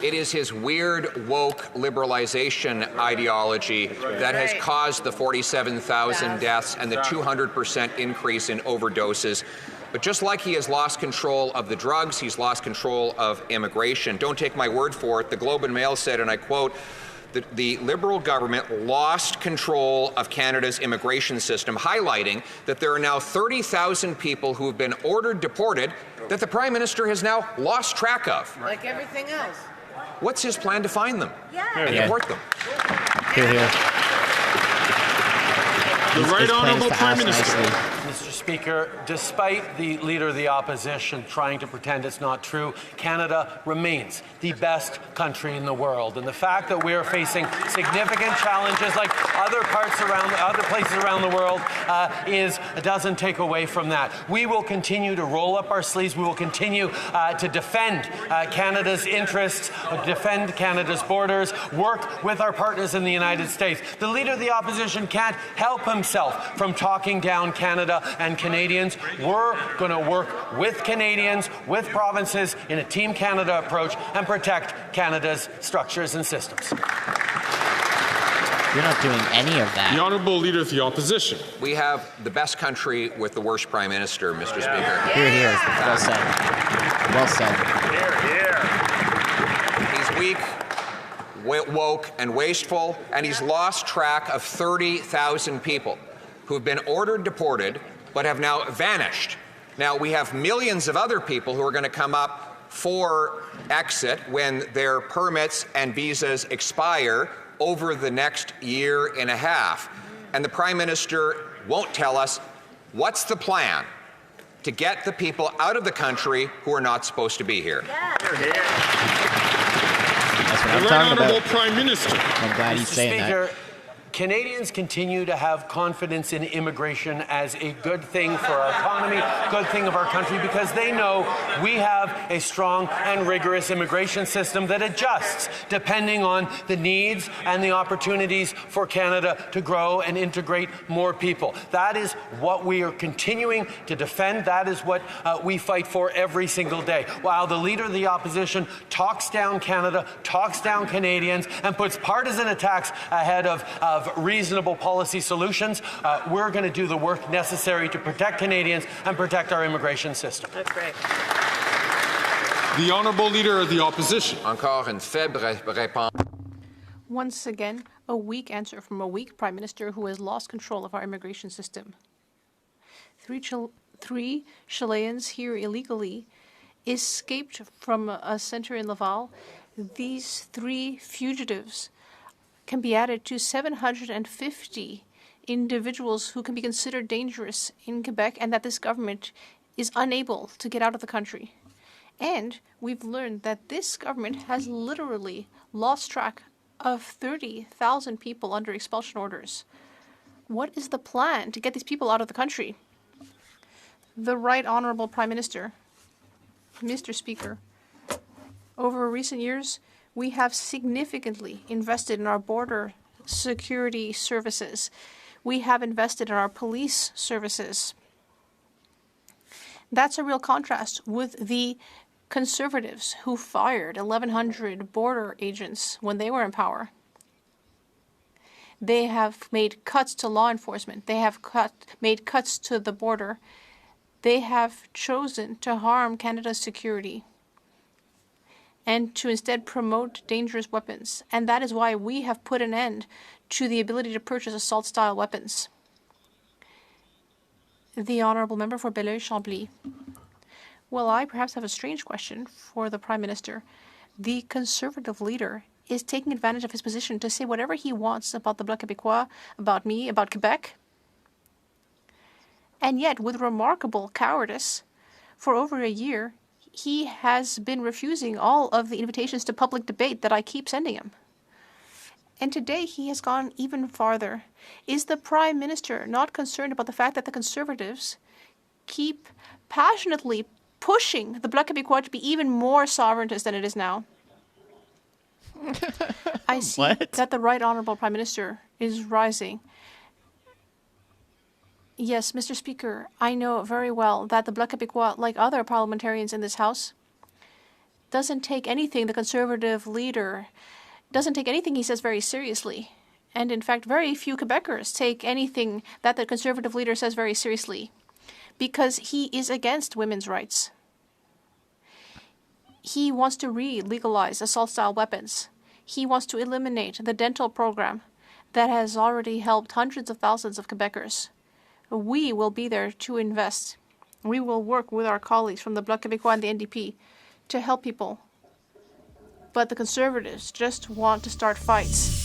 It is his weird woke liberalization ideology that has caused the 47,000 deaths and the 200% increase in overdoses. But just like he has lost control of the drugs, he's lost control of immigration. Don't take my word for it. The Globe and Mail said, and I quote, the Liberal government lost control of Canada's immigration system, highlighting that there are now 30,000 people who have been ordered deported that the Prime Minister has now lost track of. Like everything else. What's his plan to find them and deport them? Here. The Right Honourable Prime Minister. Mr. Speaker, despite the Leader of the Opposition trying to pretend it's not true, Canada remains the best country in the world. And the fact that we are facing significant challenges like other places around the world doesn't take away from that. We will continue to roll up our sleeves. We will continue to defend Canada's interests, defend Canada's borders, work with our partners in the United States. The Leader of the Opposition can't help himself from talking down Canada and Canadians. We're going to work with Canadians, with provinces in a Team Canada approach and protect Canada's structures and systems. You're not doing any of that. The Honourable Leader of the Opposition. We have the best country with the worst Prime Minister, Mr. Speaker. Here. Well said. Well said. He's weak, woke, and wasteful, and he's lost track of 30,000 people who have been ordered deported but have now vanished. Now, we have millions of other people who are going to come up for exit when their permits and visas expire over the next year and a half. And the Prime Minister won't tell us what's the plan to get the people out of the country who are not supposed to be here. That's what I'm The Right talking Honourable about. Prime Minister. I'm glad he's saying that. Canadians continue to have confidence in immigration as a good thing for our economy, good thing of our country, because they know we have a strong and rigorous immigration system that adjusts depending on the needs and the opportunities for Canada to grow and integrate more people. That is what we are continuing to defend. That is what we fight for every single day. While the Leader of the Opposition talks down Canada, talks down Canadians, and puts partisan attacks ahead of reasonable policy solutions, we're going to do the work necessary to protect Canadians and protect our immigration system. That's great. The Honourable Leader of the Opposition. Encore une faible réponse. Once again, a weak answer from a weak Prime Minister who has lost control of our immigration system. Three Chileans here illegally escaped from a center in Laval. These 3 fugitives can be added to 750 individuals who can be considered dangerous in Quebec, and that this government is unable to get out of the country. And we've learned that this government has literally lost track of 30,000 people under expulsion orders. What is the plan to get these people out of the country? The Right Honourable Prime Minister, Mr. Speaker, over recent years, we have significantly invested in our border security services. We have invested in our police services. That's a real contrast with the Conservatives who fired 1,100 border agents when they were in power. They have made cuts to law enforcement. They have made cuts to the border. They have chosen to harm Canada's security and to instead promote dangerous weapons. And that is why we have put an end to the ability to purchase assault-style weapons. The Honourable Member for Belleuil-Chambly. Well, I perhaps have a strange question for the Prime Minister. The Conservative leader is taking advantage of his position to say whatever he wants about the Bloc Québécois, about me, about Quebec. And yet, with remarkable cowardice, for over a year, he has been refusing all of the invitations to public debate that I keep sending him. And today he has gone even farther. Is the Prime Minister not concerned about the fact that the Conservatives keep passionately pushing the Bloc Québécois to be even more sovereigntist than it is now? I see that the Right Honourable Prime Minister is rising. Yes, Mr. Speaker, I know very well that the Bloc Québécois, like other parliamentarians in this House, doesn't take anything the Conservative leader doesn't take anything he says very seriously. And in fact, very few Quebecers take anything that the Conservative leader says very seriously because he is against women's rights. He wants to re-legalize assault-style weapons. He wants to eliminate the dental program that has already helped hundreds of thousands of Quebecers. We will be there to invest. We will work with our colleagues from the Bloc Québécois and the NDP to help people. But the Conservatives just want to start fights.